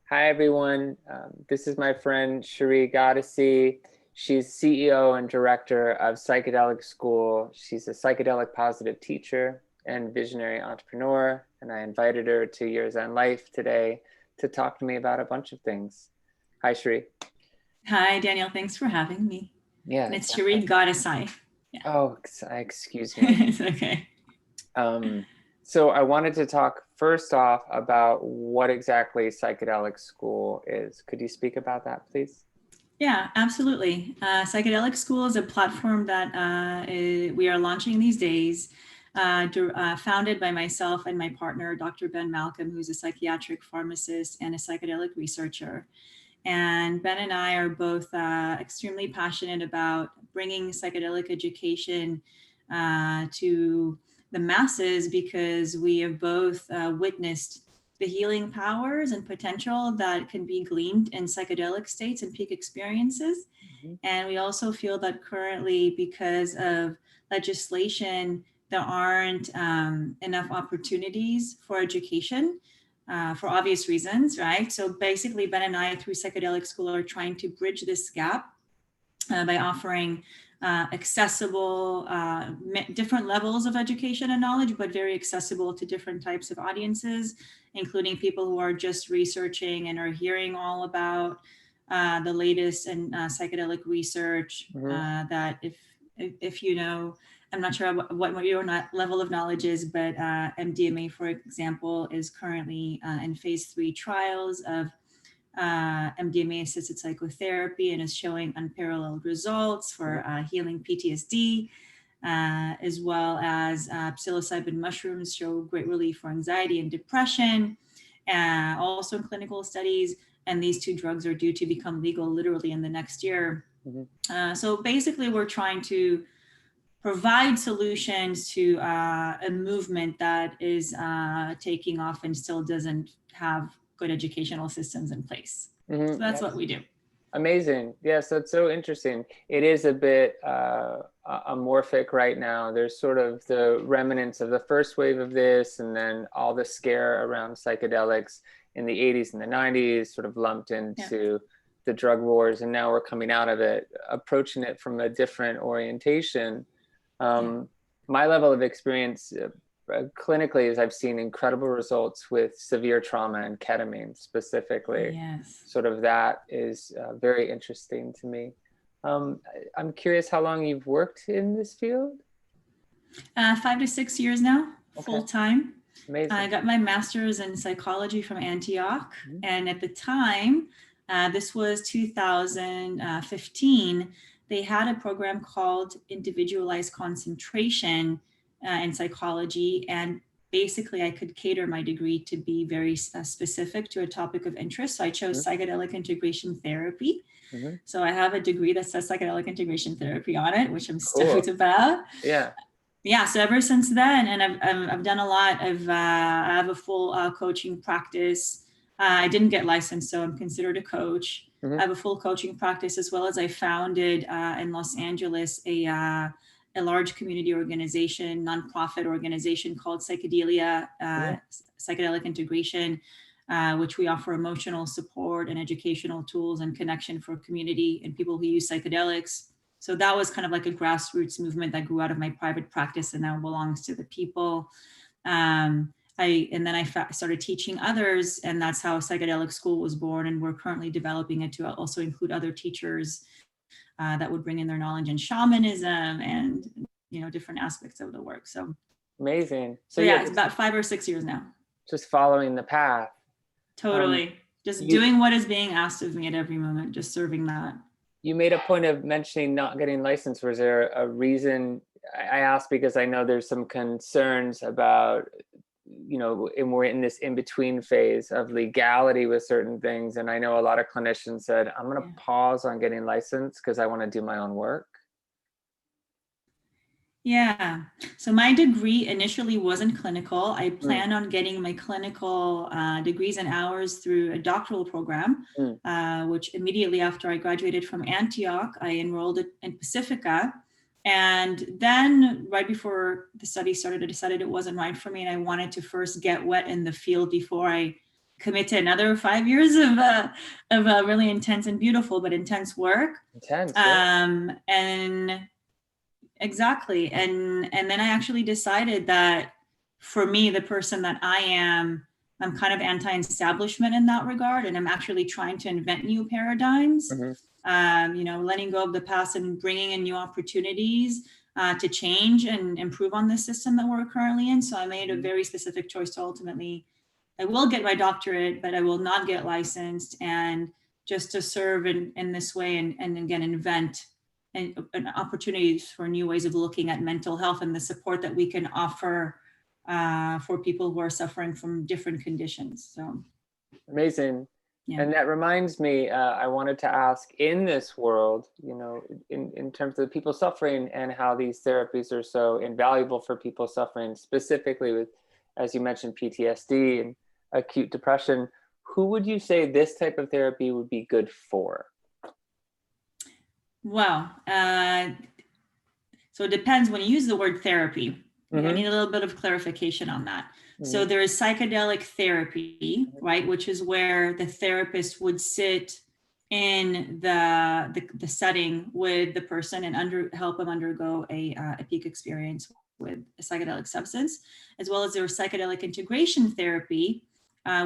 Hi, everyone. This is my friend Cherie Goddessy. She's CEO and director of Psychedelic School. She's a psychedelic positive teacher and visionary entrepreneur. And I invited her to Years on Life today to talk to me about a bunch of things. Hi, Cherie. Hi, Daniel. Thanks for having me. Yeah. And it's Cherie Goddessy. Yeah, Oh, excuse me. it's okay. Um, so I wanted to talk first off about what exactly Psychedelic School is. Could you speak about that, please? Yeah, absolutely. Psychedelic School is a platform that we are launching these days, founded by myself and my partner, Dr. Ben Malcolm, who's a psychiatric pharmacist and a psychedelic researcher. And Ben and I are both extremely passionate about bringing psychedelic education to the masses because we have both witnessed the healing powers and potential that can be gleaned in psychedelic states and peak experiences. Mhm. And we also feel that currently, because of legislation, there aren't enough opportunities for education for obvious reasons, right? So basically, Ben and I, through Psychedelic School, are trying to bridge this gap by offering accessible, different levels of education and knowledge, but very accessible to different types of audiences, including people who are just researching and are hearing all about the latest in psychedelic research. Mhm. That if you know, I'm not sure what your level of knowledge is, but MDMA, for example, is currently in phase 3 trials of MDMA assisted psychotherapy and is showing unparalleled results for healing PTSD, as well as psilocybin mushrooms show great relief for anxiety and depression, also in clinical studies. And these two drugs are due to become legal literally in the next year. Mhm. So basically, we're trying to provide solutions to a movement that is taking off and still doesn't have good educational systems in place. So Mhm. that's what Yes. we do. Amazing. Yes, that's so interesting. It is a bit amorphic right now. There's sort of the remnants of the first wave of this, and then all the scare around psychedelics in the 80s and the 90s sort of lumped Yeah. into the drug wars. And now we're coming out of it, approaching it from a different orientation. Yeah. Um, my level of experience clinically is I've seen incredible results with severe trauma and ketamine specifically. Yes. Sort of that is very interesting to me. I'm curious how long you've worked in this field? 5 to 6 years now, Okay, full time. I amazing. got my master's in psychology from Antioch. Mhm. And at the time, this was 2015, they had a program called Individualized Concentration in psychology. And basically, I could cater my degree to be very specific to a topic of interest. So I chose Mhm. psychedelic integration therapy. Mhm. So I have a degree that says psychedelic integration therapy on it, which I'm stoked Cool. about. Yeah. Yeah, so ever since then, and I've done a lot of I have a full coaching practice. I didn't get licensed, so I'm considered a coach. I Mhm. have a full coaching practice, as well as I founded in Los Angeles a large community organization, nonprofit organization called Mhm. Psychedelic Integration, which we offer emotional support and educational tools and connection for community and people who use psychedelics. So that was kind of like a grassroots movement that grew out of my private practice and now belongs to the people. And then I started teaching others, and that's how Psychedelic School was born. And we're currently developing it to also include other teachers that would bring in their knowledge in shamanism and different aspects of the work. So Amazing. So so yeah, yeah, it's about 5 or 6 years now. just following the path. Um, Totally, just you doing what is being asked of me at every moment, just serving that. you made a point of mentioning not getting licensed. Was there a reason? I asked because I know there's some concerns about, and we're in this in-between phase of legality with certain things. And I know a lot of clinicians said, I'm going to Yeah. pause on getting licensed because I want to do my own work. Yeah. So my degree initially wasn't clinical. I Mm, planned on getting my clinical degrees and hours through a doctoral program, mm, which immediately after I graduated from Antioch, I enrolled in Pacifica. And then right before the study started, I decided it wasn't right for me. And I wanted to first get wet in the field before I commit to another 5 years of really intense and beautiful, but intense work. Intense, yeah. And exactly. And then I actually decided that for me, the person that I am, I'm kind of anti-establishment in that regard. And I'm actually trying to invent new paradigms, Mm-hmm. letting go of the past and bringing in new opportunities to change and improve on the system that we're currently in. So I made a very specific choice to ultimately, I will get my doctorate, but I will not get licensed, and just to serve in this way and again, invent and opportunities for new ways of looking at mental health and the support that we can offer for people who are suffering from different conditions. So Amazing. yeah. And that reminds me, I wanted to ask, in this world, in terms of people suffering and how these therapies are so invaluable for people suffering, specifically with, as you mentioned, PTSD and acute depression, who would you say this type of therapy would be good for? Wow. So it depends. When you use the word therapy, I need a little bit of clarification on that. So there is psychedelic therapy, right, which is where the therapist would sit in the setting with the person and help them undergo a peak experience with a psychedelic substance, as well as there is psychedelic integration therapy,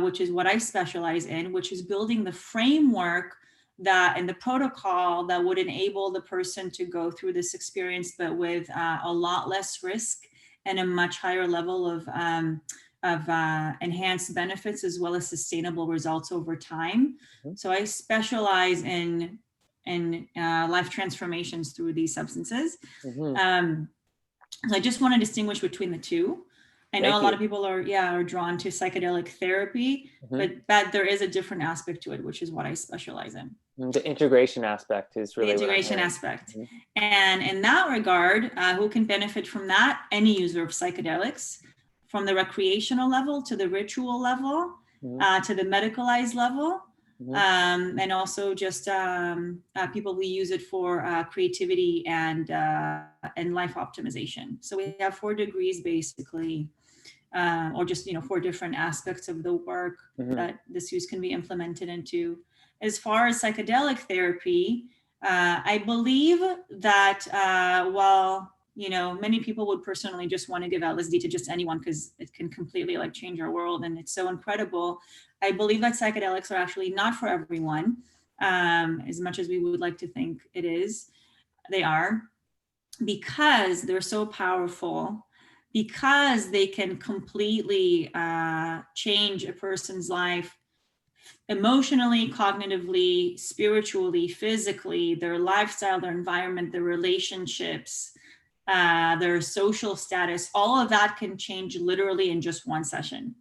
which is what I specialize in, which is building the framework that and the protocol that would enable the person to go through this experience, but with a lot less risk and a much higher level of enhanced benefits, as well as sustainable results over time. So I specialize in life transformations through these substances. So I just want to distinguish between the two. I know a lot of people are drawn to psychedelic therapy, but there is a different aspect to it, which is what I specialize in. The integration aspect is really the integration aspect. And in that regard, who can benefit from that? Any user of psychedelics, from the recreational level to the ritual level, to the medicalized level. And also just people who use it for creativity and life optimization. So we have 4 degrees basically, or just 4 different aspects of the work that this use can be implemented into. As far as psychedelic therapy, I believe that while many people would personally just want to give LSD to just anyone because it can completely change our world and it's so incredible, I believe that psychedelics are actually not for everyone, as much as we would like to think it is. They are, because they're so powerful, because they can completely change a person's life emotionally, cognitively, spiritually, physically, their lifestyle, their environment, their relationships, their social status. All of that can change literally in just one session.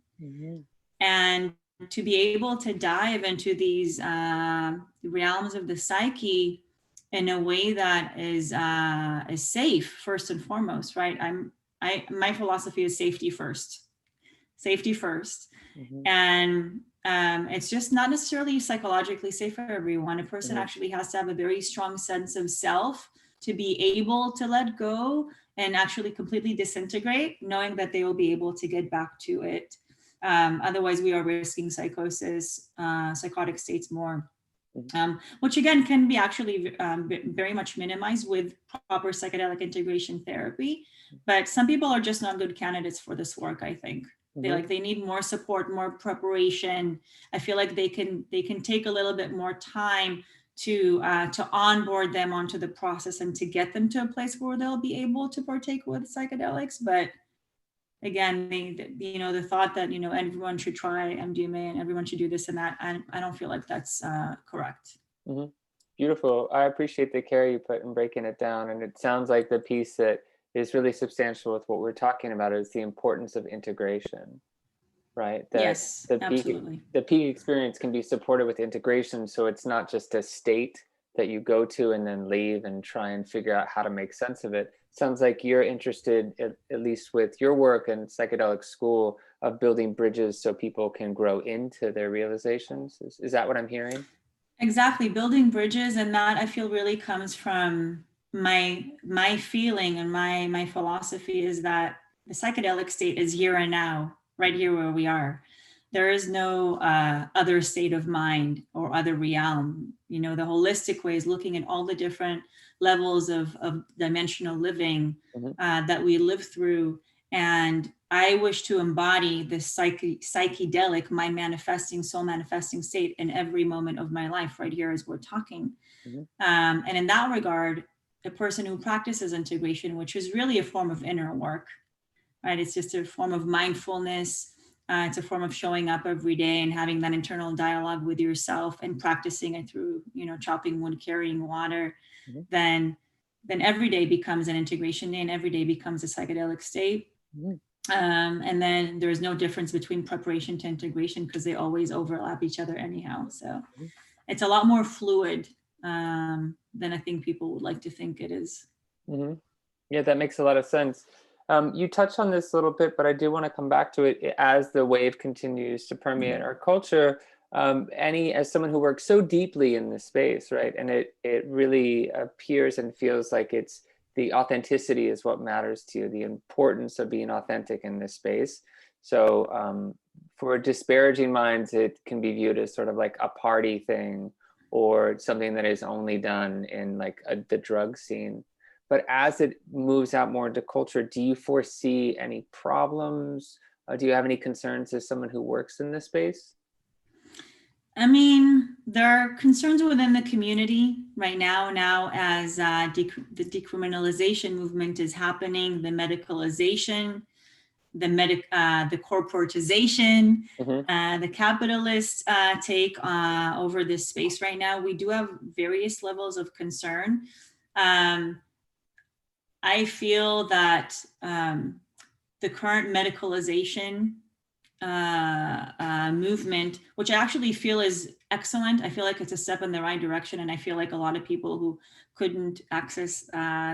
And to be able to dive into these realms of the psyche in a way that is safe, first and foremost, right? My philosophy is safety first. And it's just not necessarily psychologically safe for everyone. A person actually has to have a very strong sense of self to be able to let go and actually completely disintegrate, knowing that they will be able to get back to it. Otherwise, we are risking psychosis, psychotic states more, which again can be actually very much minimized with proper psychedelic integration therapy. But some people are just not good candidates for this work, I think. They need more support, more preparation. I feel like they can take a little bit more time to onboard them onto the process and to get them to a place where they'll be able to partake with psychedelics. But again, the thought that everyone should try MDMA and everyone should do this and that, I don't feel like that's correct. Beautiful. I appreciate the care you put in breaking it down, and it sounds like the piece that is really substantial with what we're talking about is the importance of integration, right? Yes, absolutely. The peak experience can be supported with integration, so it's not just a state that you go to and then leave and try and figure out how to make sense of it. Sounds like you're interested, at least with your work in psychedelic school, of building bridges so people can grow into their realizations. Is that what I'm hearing? Exactly, building bridges, and that I feel really comes from my feeling and my philosophy is that the psychedelic state is here and now, right here where we are. There is no other state of mind or other realm. You know, the holistic way is looking at all the different levels of dimensional living Mm-hmm. that we live through. And I wish to embody this psychedelic, my manifesting, soul manifesting state in every moment of my life, right here as we're talking. Mm-hmm. And in that regard, a person who practices integration, which is really a form of inner work, right? It's just a form of mindfulness. It's a form of showing up every day and having that internal dialogue with yourself and practicing it through, you know, chopping wood, carrying water. Mm-hmm. Then every day becomes an integration day and every day becomes a psychedelic state. Mm-hmm. And then there's no difference between preparation to integration because they always overlap each other anyhow. So it's a lot more fluid than I think people would like to think it is. Mm-hmm. Yeah, that makes a lot of sense. You touched on this a little bit, but I do want to come back to it as the wave continues to permeate our culture. As someone who works so deeply in this space, right, and it really appears and feels like it's the authenticity is what matters to you, the importance of being authentic in this space. So for disparaging minds, it can be viewed as sort of like a party thing or something that is only done in like the drug scene. But as it moves out more into culture, do you foresee any problems? Do you have any concerns as someone who works in this space? I mean, there are concerns within the community right now. Now, as the decriminalization movement is happening, the medicalization, the corporatization, Mm-hmm. the capitalist take over this space right now, we do have various levels of concern. I feel that the current medicalization movement, which I actually feel is excellent. I feel like it's a step in the right direction. And I feel like a lot of people who couldn't access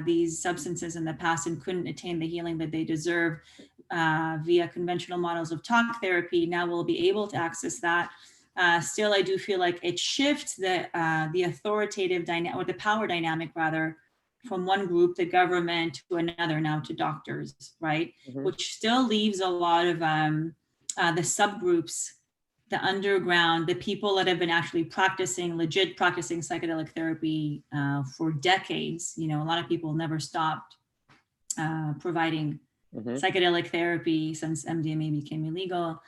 these substances in the past and couldn't attain the healing that they deserve via conventional models of talk therapy now will be able to access that. Still, I do feel like it shifts the authoritative dynamic, or the power dynamic rather, from one group, the government, to another, now to doctors, right? Mm-hmm. Which still leaves a lot of the subgroups, the underground, the people that have been actually legit practicing psychedelic therapy for decades. You know, a lot of people never stopped providing Mm-hmm. psychedelic therapy since MDMA became illegal.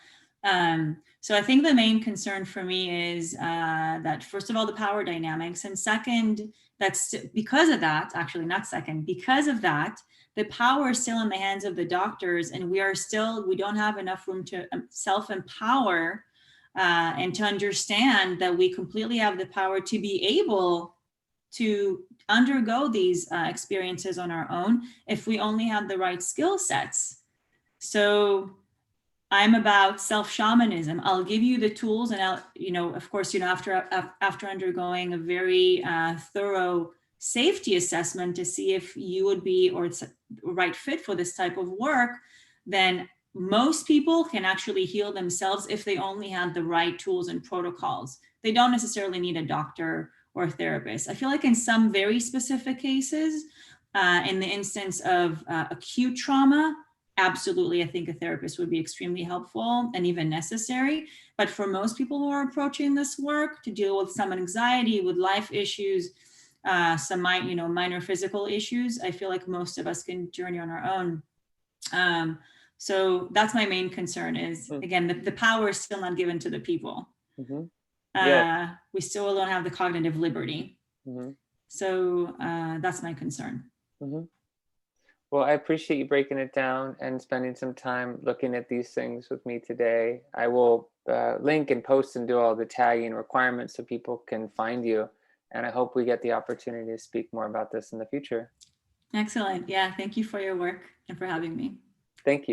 So I think the main concern for me is that, first of all, the power dynamics, and second, that's because of that, actually not second, because of that, the power is still in the hands of the doctors, and we don't have enough room to self-empower and to understand that we completely have the power to be able to undergo these experiences on our own if we only have the right skill sets. So I'm about self-shamanism. I'll give you the tools, and of course, after undergoing a very thorough safety assessment to see if you would be, or it's a right fit for this type of work, then most people can actually heal themselves if they only had the right tools and protocols. They don't necessarily need a doctor or a therapist. I feel like in some very specific cases, in the instance of acute trauma, absolutely, I think a therapist would be extremely helpful and even necessary. But for most people who are approaching this work to deal with some anxiety, with life issues, some minor physical issues, I feel like most of us can journey on our own. So that's my main concern is, again, the power is still not given to the people. Mm-hmm. Yeah. We still don't have the cognitive liberty. Mm-hmm. So that's my concern. Mm-hmm. Well, I appreciate you breaking it down and spending some time looking at these things with me today. I will link and post and do all the tagging requirements so people can find you. And I hope we get the opportunity to speak more about this in the future. Excellent. Yeah, thank you for your work and for having me. Thank you.